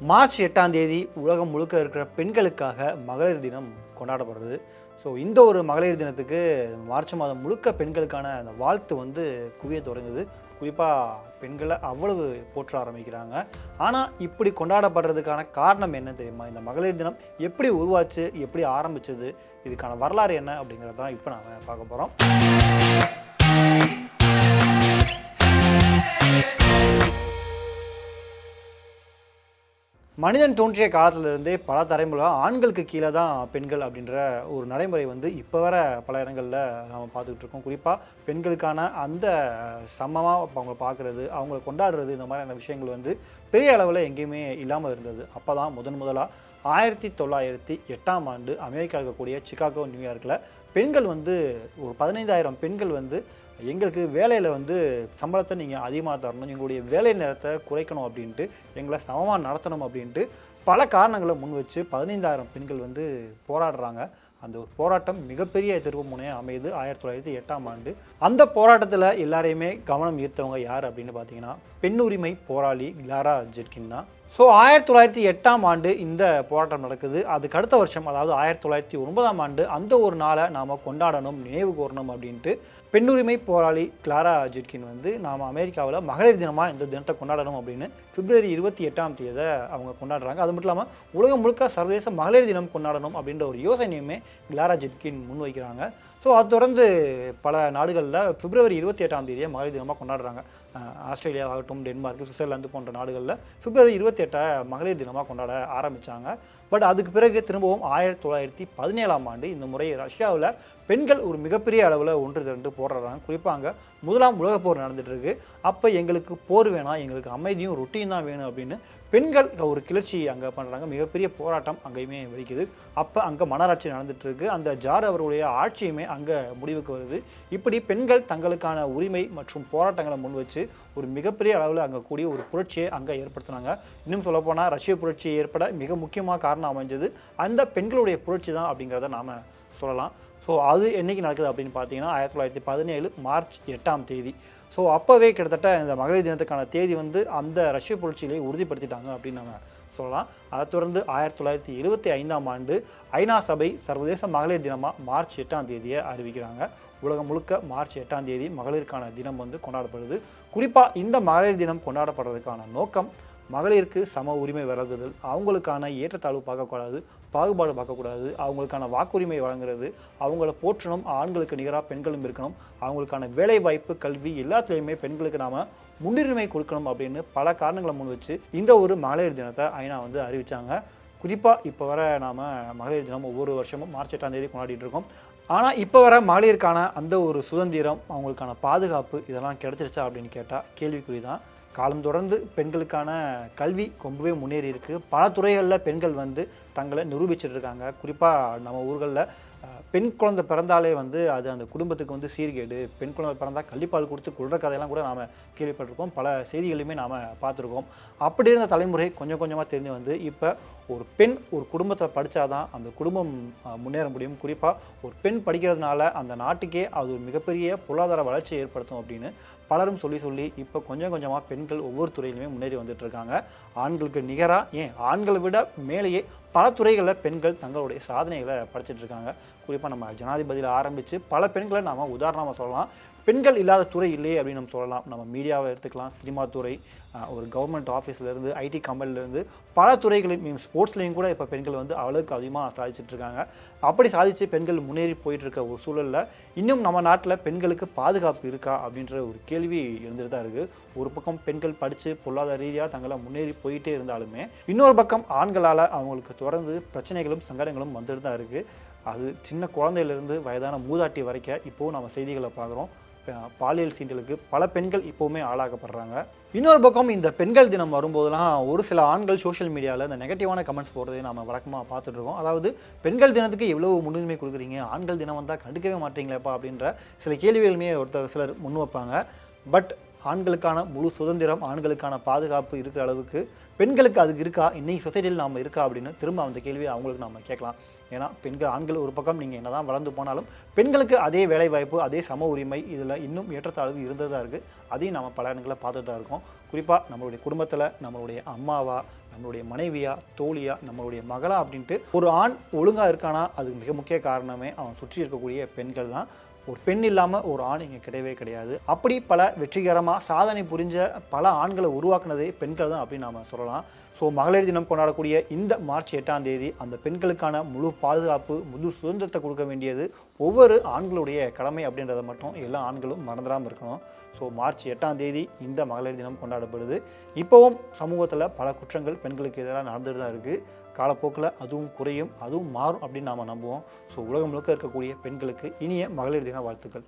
March 8ஆம் தேதி உலகம் முழுக்க இருக்கிற பெண்களுக்காக மகளிர் தினம் கொண்டாடப்படுறது. ஸோ இந்த ஒரு மகளிர் தினத்துக்கு மார்ச் மாதம் முழுக்க பெண்களுக்கான அந்த வாழ்த்து குவிய தொடங்குது. குறிப்பாக பெண்களை அவ்வளவு போற்ற ஆரம்பிக்கிறாங்க. ஆனால் இப்படி கொண்டாடப்படுறதுக்கான காரணம் என்ன தெரியுமா? இந்த மகளிர் தினம் எப்படி உருவாச்சு, எப்படி ஆரம்பிச்சது, இதுக்கான வரலாறு என்ன அப்படிங்கிறது தான் இப்போ நாம் பார்க்க போகிறோம். மனிதன் தோன்றிய காலத்திலிருந்தே பல தலைமுறை ஆண்களுக்கு கீழே தான் பெண்கள் அப்படின்ற ஒரு நடைமுறை இப்போ வர பல இடங்களில் நாம் பார்த்துக்கிட்டு இருக்கோம். குறிப்பாக பெண்களுக்கான அந்த சமமாக அவங்கள பார்க்குறது, அவங்கள கொண்டாடுறது, இந்த மாதிரியான விஷயங்கள் பெரிய அளவில் எங்கேயுமே இல்லாமல் இருந்தது. அப்போ தான் முதலாக 1908ஆம் ஆண்டு அமெரிக்கா இருக்கக்கூடிய சிகாகோ, நியூயார்க்கில் பெண்கள் ஒரு 15,000 பெண்கள் எங்களுக்கு வேலையில் சம்பளத்தை நீங்கள் அதிகமாக தரணும், எங்களுடைய வேலை நேரத்தை குறைக்கணும் அப்படின்ட்டு, எங்களை சமமாக நடத்தணும் அப்படின்ட்டு பல காரணங்களை முன் வச்சு 15,000 பெண்கள் போராடுறாங்க. அந்த ஒரு போராட்டம் மிகப்பெரிய எதிர்ப்பு முனையாக அமையுது 1908ஆம் ஆண்டு. அந்த போராட்டத்தில் எல்லாரையுமே கவனம் ஈர்த்தவங்க யார் அப்படின்னு பார்த்தீங்கன்னா, பெண் உரிமை போராளி கிளாரா ஜெட்கின் தான். ஸோ 1908ஆம் ஆண்டு இந்த போராட்டம் நடக்குது. அதுக்கு அடுத்த வருஷம், அதாவது 1909ஆம் ஆண்டு அந்த ஒரு நாளை நாம் கொண்டாடணும், நினைவு கூறணும் அப்படின்ட்டு பெண்ணுரிமை போராளி கிளாரா ஜெட்கின் நாம் அமெரிக்காவில் மகளிர் தினமாக இந்த தினத்தை கொண்டாடணும் அப்படின்னு பிப்ரவரி 28ஆம் தேதியை அவங்க கொண்டாடுறாங்க. அது மட்டும் இல்லாமல் உலகம் முழுக்க சர்வதேச மகளிர் தினம் கொண்டாடணும் அப்படின்ற ஒரு யோசனையுமே கிளாரா ஜெட்கின் முன்வைக்கிறாங்க. ஸோ அது தொடர்ந்து பல நாடுகளில் பிப்ரவரி 28ஆம் தேதியை மகளிர் தினமாக கொண்டாடுறாங்க. ஆஸ்திரேலியா ஆகட்டும், டென்மார்க், சுவிட்சர்லாந்து போன்ற நாடுகளில் பிப்ரவரி 28 மகளிர் தினமாக கொண்டாட ஆரம்பித்தாங்க. பட் அதுக்கு பிறகு திரும்பவும் 1917ஆம் ஆண்டு இந்த முறை ரஷ்யாவில் பெண்கள் ஒரு மிகப்பெரிய அளவில் ஒன்று திரண்டு போராடுறாங்க. குறிப்பாக அங்கே முதலாம் உலகப் போர் நடந்துட்டு இருக்கு. அப்போ எங்களுக்கு போர் வேணாம், எங்களுக்கு அமைதியும் ரொட்டீன் தான் வேணும் அப்படின்னு பெண்கள் ஒரு கிளர்ச்சி அங்கே பண்ணுறாங்க. மிகப்பெரிய போராட்டம் அங்கேயுமே வெடிக்குது. அப்போ அங்கே மன்னராட்சி நடந்துட்டு இருக்கு. அந்த ஜார் அவருடைய ஆட்சியுமே அங்கே முடிவுக்கு வருது. இப்படி பெண்கள் தங்களுக்கான உரிமை மற்றும் போராட்டங்களை முன் வச்சு ஒரு மிகப்பெரிய அளவில் அங்கே கூடிய ஒரு புரட்சியை அங்கே ஏற்படுத்தினாங்க. இன்னும் சொல்லப்போனால் ரஷ்ய புரட்சி ஏற்பட மிக முக்கியமாக காரணம் அமைஞ்சது அந்த பெண்களுடைய புரட்சி தான் அப்படிங்கிறத நாம் சொல்லலாம். ஸோ அது என்றைக்கு நடக்குது அப்படின்னு பார்த்தீங்கன்னா 1917 மார்ச் 8ஆம் தேதி. ஸோ அப்போவே கிட்டத்தட்ட இந்த மகளிர் தினத்துக்கான தேதி அந்த ரஷ்ய புரட்சியிலே உறுதிப்படுத்திட்டாங்க அப்படின்னு நம்ம சொல்லலாம். அதை தொடர்ந்து 1975ஆம் ஆண்டு ஐநா சபை சர்வதேச மகளிர் தினமாக மார்ச் 8ஆம் தேதியை அறிவிக்கிறாங்க. உலகம் முழுக்க மார்ச் 8ஆம் தேதி மகளிருக்கான தினம் கொண்டாடப்படுது. குறிப்பாக இந்த மகளிர் தினம் கொண்டாடப்படுறதுக்கான நோக்கம் மகளிருக்கு சம உரிமை வழங்குதல், அவங்களுக்கான ஏற்றத்தாழ்வு பார்க்கக்கூடாது, பாகுபாடு பார்க்கக்கூடாது, அவங்களுக்கான வாக்குரிமை வழங்குறது, அவங்கள போற்றணும், ஆண்களுக்கு நிகராக பெண்களும் இருக்கணும், அவங்களுக்கான வேலை வாய்ப்பு, கல்வி எல்லாத்துலேயுமே பெண்களுக்கு நாம் முன்னுரிமை கொடுக்கணும் அப்படின்னு பல காரணங்களை முன் வச்சு இந்த ஒரு மகளிர் தினத்தை ஐநா அறிவித்தாங்க. குறிப்பாக இப்போ வர நாம் மகளிர் தினம் ஒவ்வொரு வருஷமும் மார்ச் 8ஆம் தேதி கொண்டாடிட்டு இருக்கோம். ஆனால் இப்போ வர மகளிருக்கான அந்த ஒரு சுதந்திரம், அவங்களுக்கான பாதுகாப்பு இதெல்லாம் கிடைச்சிருச்சா அப்படின்னு கேட்டால் கேள்விக்குறி தான். காலம் தொடர்ந்து பெண்களுக்கான கல்வி ரொம்பவே முன்னேறி இருக்குது. பல துறைகளில் பெண்கள் தங்களை நிரூபிச்சுட்டு இருக்காங்க. குறிப்பாக நம்ம ஊர்களில் பெண் குழந்தை பிறந்தாலே அது அந்த குடும்பத்துக்கு சீர்கேடு, பெண் குழந்தை பிறந்தால் கள்ளிப்பால் கொடுத்து கொள்கிற கதையெல்லாம் கூட நாம் கேள்விப்பட்டிருக்கோம். பல செய்திகளையுமே நாம் பார்த்துருக்கோம். அப்படி இருந்த தலைமுறை கொஞ்சம் கொஞ்சமாக தெரிஞ்சு இப்போ ஒரு பெண் ஒரு குடும்பத்தில் படித்தாதான் அந்த குடும்பம் முன்னேற முடியும். குறிப்பாக ஒரு பெண் படிக்கிறதுனால அந்த நாட்டுக்கே அது ஒரு மிகப்பெரிய பொருளாதார வளர்ச்சியை ஏற்படுத்தும் அப்படின்னு பலரும் சொல்லி இப்போ கொஞ்சம் கொஞ்சமாக பெண்கள் ஒவ்வொரு துறையிலுமே முன்னேறி வந்துட்டுருக்காங்க. ஆண்களுக்கு நிகராக, ஏன் ஆண்களை விட மேலேயே பல துறைகளில் பெண்கள் தங்களுடைய சாதனைகளை படைச்சிட்ருக்காங்க. குறிப்பாக நம்ம ஜனாதிபதியில் ஆரம்பித்து பல பெண்களை நாம் உதாரணமாக சொல்லலாம். பெண்கள் இல்லாத துறை இல்லையே அப்படின்னு நம்ம சொல்லலாம். நம்ம மீடியாவை எடுத்துக்கலாம், சினிமா துறை, ஒரு கவர்மெண்ட் ஆஃபீஸ்லேருந்து, ஐடி கம்பெனிலேருந்து பல துறைகளையும், ஸ்போர்ட்ஸ்லேயும் கூட இப்போ பெண்கள் அளவுக்கு அதிகமாக சாதிச்சிட்ருக்காங்க. அப்படி சாதித்து பெண்கள் முன்னேறி போயிட்டுருக்க ஒரு சூழலில் இன்னும் நம்ம நாட்டில் பெண்களுக்கு பாதுகாப்பு இருக்கா அப்படின்ற ஒரு கேள்வி இருந்துட்டு தான் இருக்குது. ஒரு பக்கம் பெண்கள் படித்து பொருளாதார ரீதியாக தங்களை முன்னேறி போயிட்டே இருந்தாலுமே இன்னொரு பக்கம் ஆண்களால் அவங்களுக்கு தொடர்ந்து பிரச்சனைகளும் சங்கடங்களும் வந்துட்டு தான் இருக்குது. அது சின்ன குழந்தையிலேருந்து வயதான மூதாட்டி வரைக்கும் இப்போது நம்ம செய்திகளை பார்க்குறோம். பாலியல் சீண்டலுக்கு பல பெண்கள் இப்போவுமே ஆளாக்கப்படுறாங்க. இன்னொரு பக்கம் இந்த பெண்கள் தினம் வரும்போதெல்லாம் ஒரு சில ஆண்கள் சோஷியல் மீடியாவில் இந்த நெகட்டிவான கமெண்ட்ஸ் போடுறதை நம்ம வழக்கமாக பார்த்துட்ருக்கோம். அதாவது பெண்கள் தினத்துக்கு எவ்வளோ முன்னுரிமை கொடுக்குறீங்க, ஆண்கள் தினம் வந்தால் கண்டுக்கவே மாட்டீங்களேப்பா அப்படின்ற சில கேள்விகளுமே சிலர் முன் வைப்பாங்க. பட் ஆண்களுக்கான முழு சுதந்திரம், ஆண்களுக்கான பாதுகாப்பு இருக்கிற அளவுக்கு பெண்களுக்கு அதுக்கு இருக்கா, இன்னைக்கு சொசைட்டியில் நாம் இருக்கா அப்படின்னு திரும்ப அந்த கேள்வியை அவங்களுக்கு நம்ம கேட்கலாம். ஏன்னா பெண்கள் ஆண்கள் ஒரு பக்கம் நீங்கள் என்ன தான் வளர்ந்து போனாலும் பெண்களுக்கு அதே வேலைவாய்ப்பு, அதே சம உரிமை இதில் இன்னும் ஏற்றத்தாழ்வு இருந்தது தான் இருக்குது. அதையும் நம்ம பல இடங்களில் பார்த்துட்டு தான் இருக்கோம். குறிப்பாக நம்மளுடைய குடும்பத்தில் நம்மளுடைய அம்மாவா, நம்மளுடைய மனைவியா, தோழியா, நம்மளுடைய மகளா அப்படின்ட்டு ஒரு ஆண் ஒழுங்காக இருக்கானா அதுக்கு மிக முக்கிய காரணமே அவன் சுற்றி இருக்கக்கூடிய பெண்கள் தான். ஒரு பெண் இல்லாமல் ஒரு ஆண் இங்கே கிடையவே கிடையாது. அப்படி பல வெற்றிகரமாக சாதனை புரிஞ்ச பல ஆண்களை உருவாக்குனதே பெண்கள் தான் அப்படின்னு நாம் சொல்லலாம். ஸோ மகளிர் தினம் கொண்டாடக்கூடிய இந்த மார்ச் 8ஆம் தேதி அந்த பெண்களுக்கான முழு பாதுகாப்பு, முழு சுதந்திரத்தை கொடுக்க வேண்டியது ஒவ்வொரு ஆண்களுடைய கடமை அப்படின்றத மட்டும் எல்லா ஆண்களும் மறந்துடாமல் இருக்கணும். ஸோ மார்ச் 8ஆம் தேதி இந்த மகளிர் தினம் கொண்டாடப்படுது. இப்போவும் சமூகத்தில் பல குற்றங்கள் பெண்களுக்கு எதிராக நடந்துட்டு தான் இருக்குது. காலப்போக்கில் அதுவும் குறையும், அதுவும் மாறும் அப்படின்னு நாம் நம்புவோம். ஸோ உலகம் முழுக்க இருக்கக்கூடிய பெண்களுக்கு இனிய மகளிர் தின வாழ்த்துக்கள்.